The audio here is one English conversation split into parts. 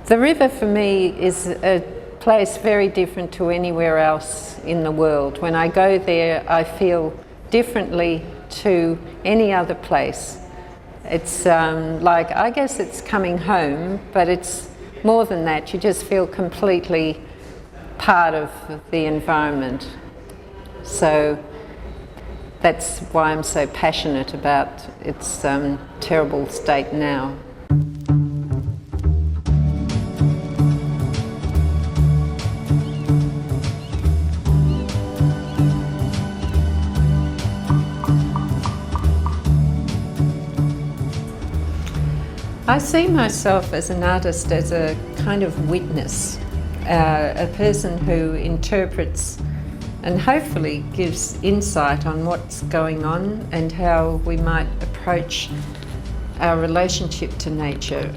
The river for me is a place very different to anywhere else in the world. When I go there, I feel differently to any other place. It's like, I guess it's coming home, but it's more than that. You just feel completely part of the environment. So that's why I'm so passionate about its terrible state now. I see myself as an artist as a kind of witness, a person who interprets and hopefully gives insight on what's going on and how we might approach our relationship to nature.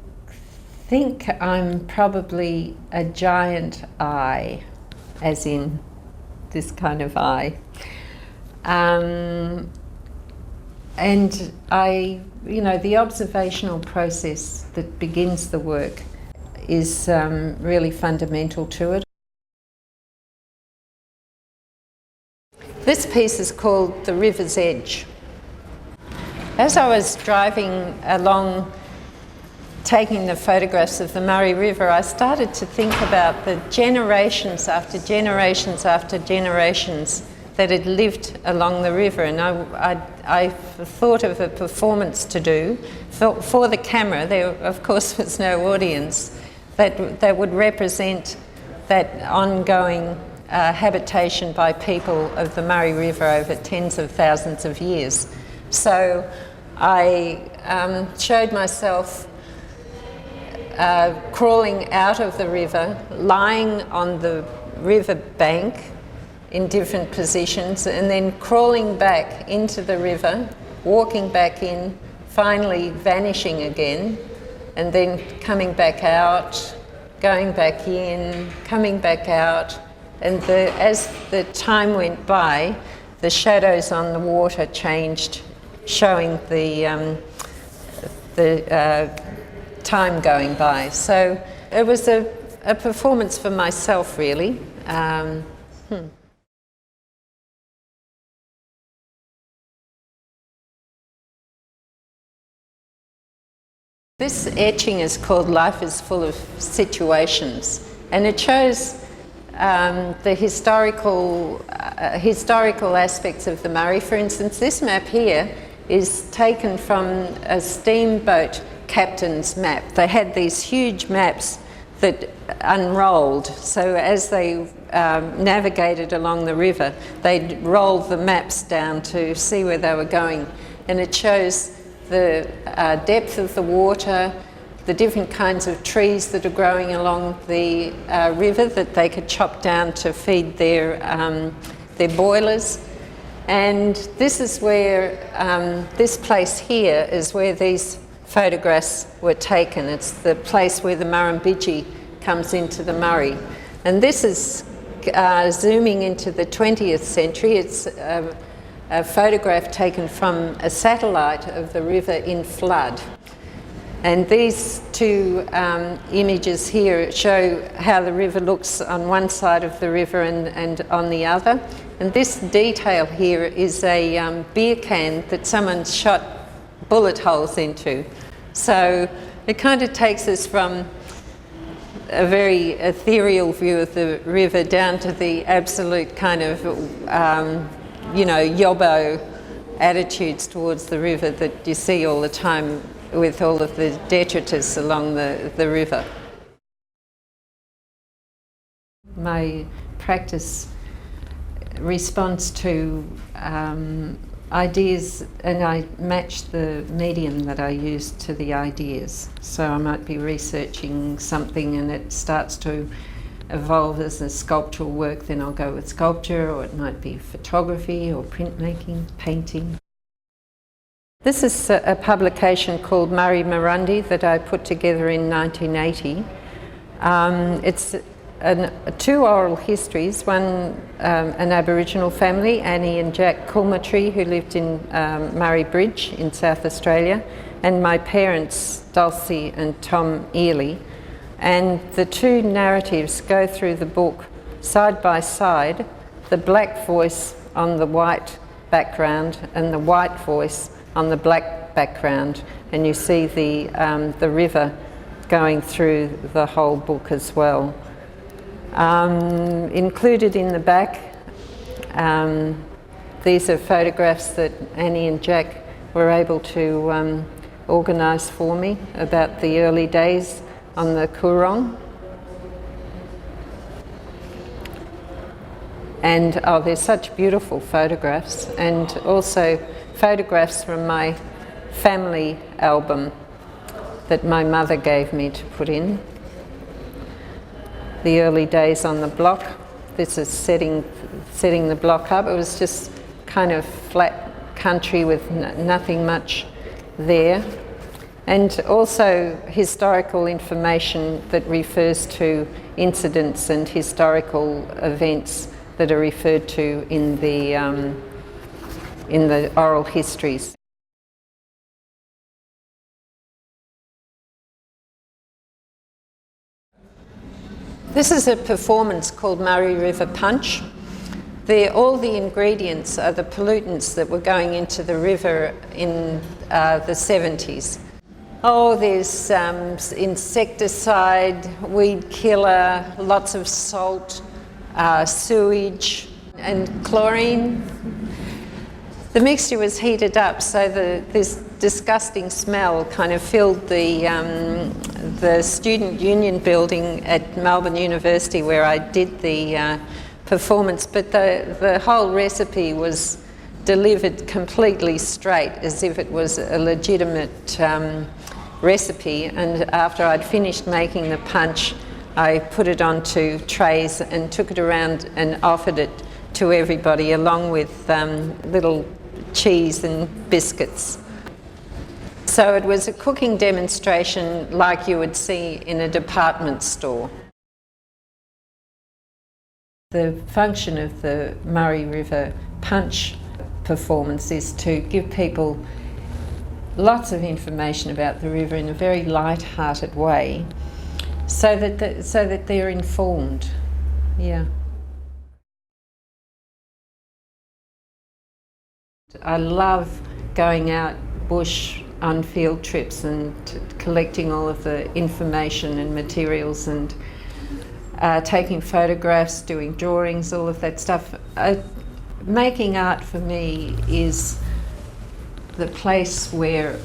I think I'm probably a giant eye, as in this kind of eye. And the observational process that begins the work is really fundamental to it. This piece is called The River's Edge. As I was driving along taking the photographs of the Murray River, I started to think about the generations after generations after generations that had lived along the river, and I thought of a performance to do for the camera. There, of course, was no audience that would represent that ongoing habitation by people of the Murray River over tens of thousands of years. So I showed myself crawling out of the river, lying on the river bank in different positions, and then crawling back into the river, walking back in, finally vanishing again, and then coming back out, going back in, coming back out. And as the time went by, the shadows on the water changed, showing the time going by. So it was a performance for myself, really. This etching is called Life is Full of Situations, and it shows the historical aspects of the Murray. For instance, this map here is taken from a steamboat captain's map. They had these huge maps that unrolled, so as they navigated along the river, they'd roll the maps down to see where they were going, and it shows the depth of the water, the different kinds of trees that are growing along the river that they could chop down to feed their boilers. And this is where, this place here is where these photographs were taken. It's the place where the Murrumbidgee comes into the Murray. And this is zooming into the 20th century. It's a photograph taken from a satellite of the river in flood. And these two images here show how the river looks on one side of the river and on the other. And this detail here is a beer can that someone shot bullet holes into. So it kind of takes us from a very ethereal view of the river down to the absolute kind of, yobbo attitudes towards the river that you see all the time with all of the detritus along the river. My practice responds to ideas, and I match the medium that I use to the ideas. So I might be researching something and it starts to evolve as a sculptural work, then I'll go with sculpture, or it might be photography or printmaking, painting. This is a publication called Murray Mirundi that I put together in 1980. It's two oral histories, one an Aboriginal family, Annie and Jack Coolmatree, who lived in Murray Bridge in South Australia, and my parents, Dulcie and Tom Ely. And the two narratives go through the book side by side, the black voice on the white background and the white voice on the black background, and you see the river going through the whole book as well. Included in the back, these are photographs that Annie and Jack were able to organise for me about the early days on the Coorong. And they're such beautiful photographs, and also photographs from my family album that my mother gave me to put in. The early days on the block. This is setting the block up. It was just kind of flat country with nothing much there. And also historical information that refers to incidents and historical events that are referred to in the oral histories. This is a performance called Murray River Punch. All the ingredients are the pollutants that were going into the river in the 70s. Oh, there's insecticide, weed killer, lots of salt, sewage and chlorine. The mixture was heated up, so this disgusting smell kind of filled the student union building at Melbourne University where I did the performance, but the whole recipe was delivered completely straight, as if it was a legitimate recipe. And after I'd finished making the punch, I put it onto trays and took it around and offered it to everybody, along with little cheese and biscuits. So it was a cooking demonstration like you would see in a department store. The function of the Murray River Punch performance is to give people lots of information about the river in a very light-hearted way, so that they're informed. Yeah. I love going out bush on field trips and collecting all of the information and materials and taking photographs, doing drawings, all of that stuff. Making art for me is the place where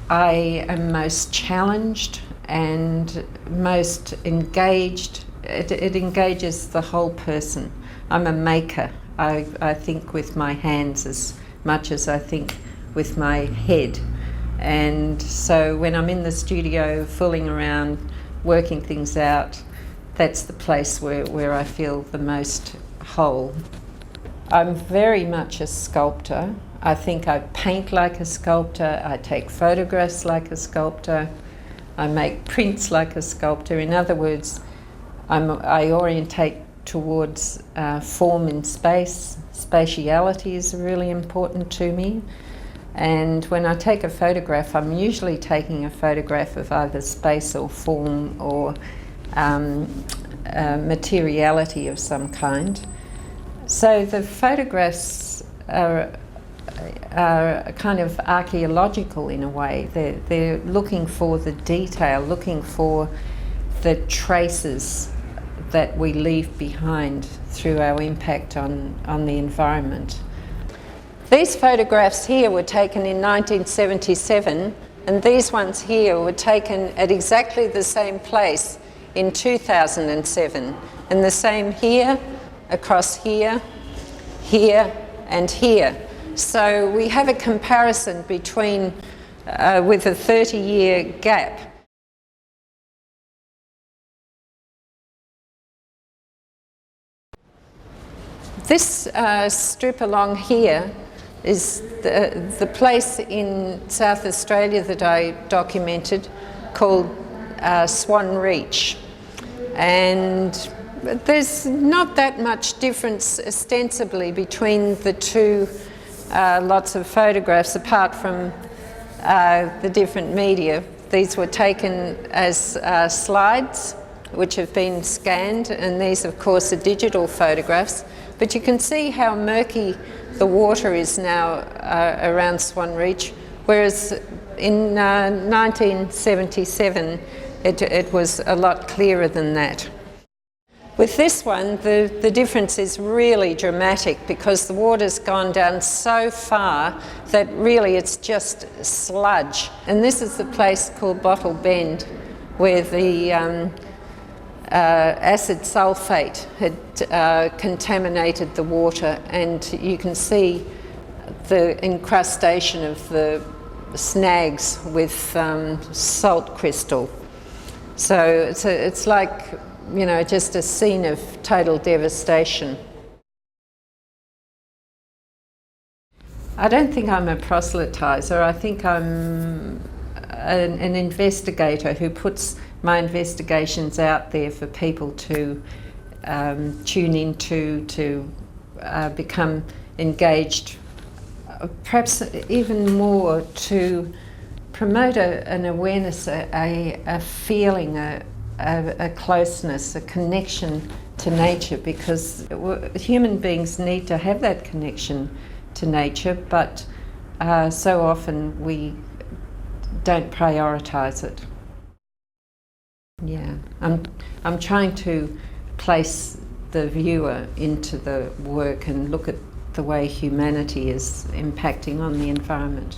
I am most challenged and most engaged. It engages the whole person. I'm a maker. I think with my hands as much as I think with my head. And so when I'm in the studio fooling around, working things out, that's the place where I feel the most whole. I'm very much a sculptor. I think I paint like a sculptor, I take photographs like a sculptor, I make prints like a sculptor. In other words, I orientate towards form in space. Spatiality is really important to me. And when I take a photograph, I'm usually taking a photograph of either space or form or materiality of some kind. So the photographs are kind of archaeological in a way. They're looking for the detail, looking for the traces that we leave behind through our impact on the environment. These photographs here were taken in 1977, and these ones here were taken at exactly the same place in 2007, and the same here, across here, here, and here. So we have a comparison between, with a 30-year gap. This strip along here is the place in South Australia that I documented called Swan Reach. And there's not that much difference ostensibly between the two lots of photographs, apart from the different media. These were taken as slides, which have been scanned, and these, of course, are digital photographs. But you can see how murky the water is now around Swan Reach, whereas in 1977 it was a lot clearer than that. With this one, the difference is really dramatic because the water's gone down so far that really it's just sludge. And this is the place called Bottle Bend, where the acid sulfate had contaminated the water, and you can see the incrustation of the snags with salt crystal. So it's like, you know, just a scene of total devastation. I don't think I'm a proselytizer. I think I'm an investigator who puts my investigations out there for people to tune into, to become engaged, perhaps even more to promote an awareness, a feeling, a closeness, a connection to nature, because human beings need to have that connection to nature, but so often we don't prioritise it. Yeah, I'm trying to place the viewer into the work and look at the way humanity is impacting on the environment.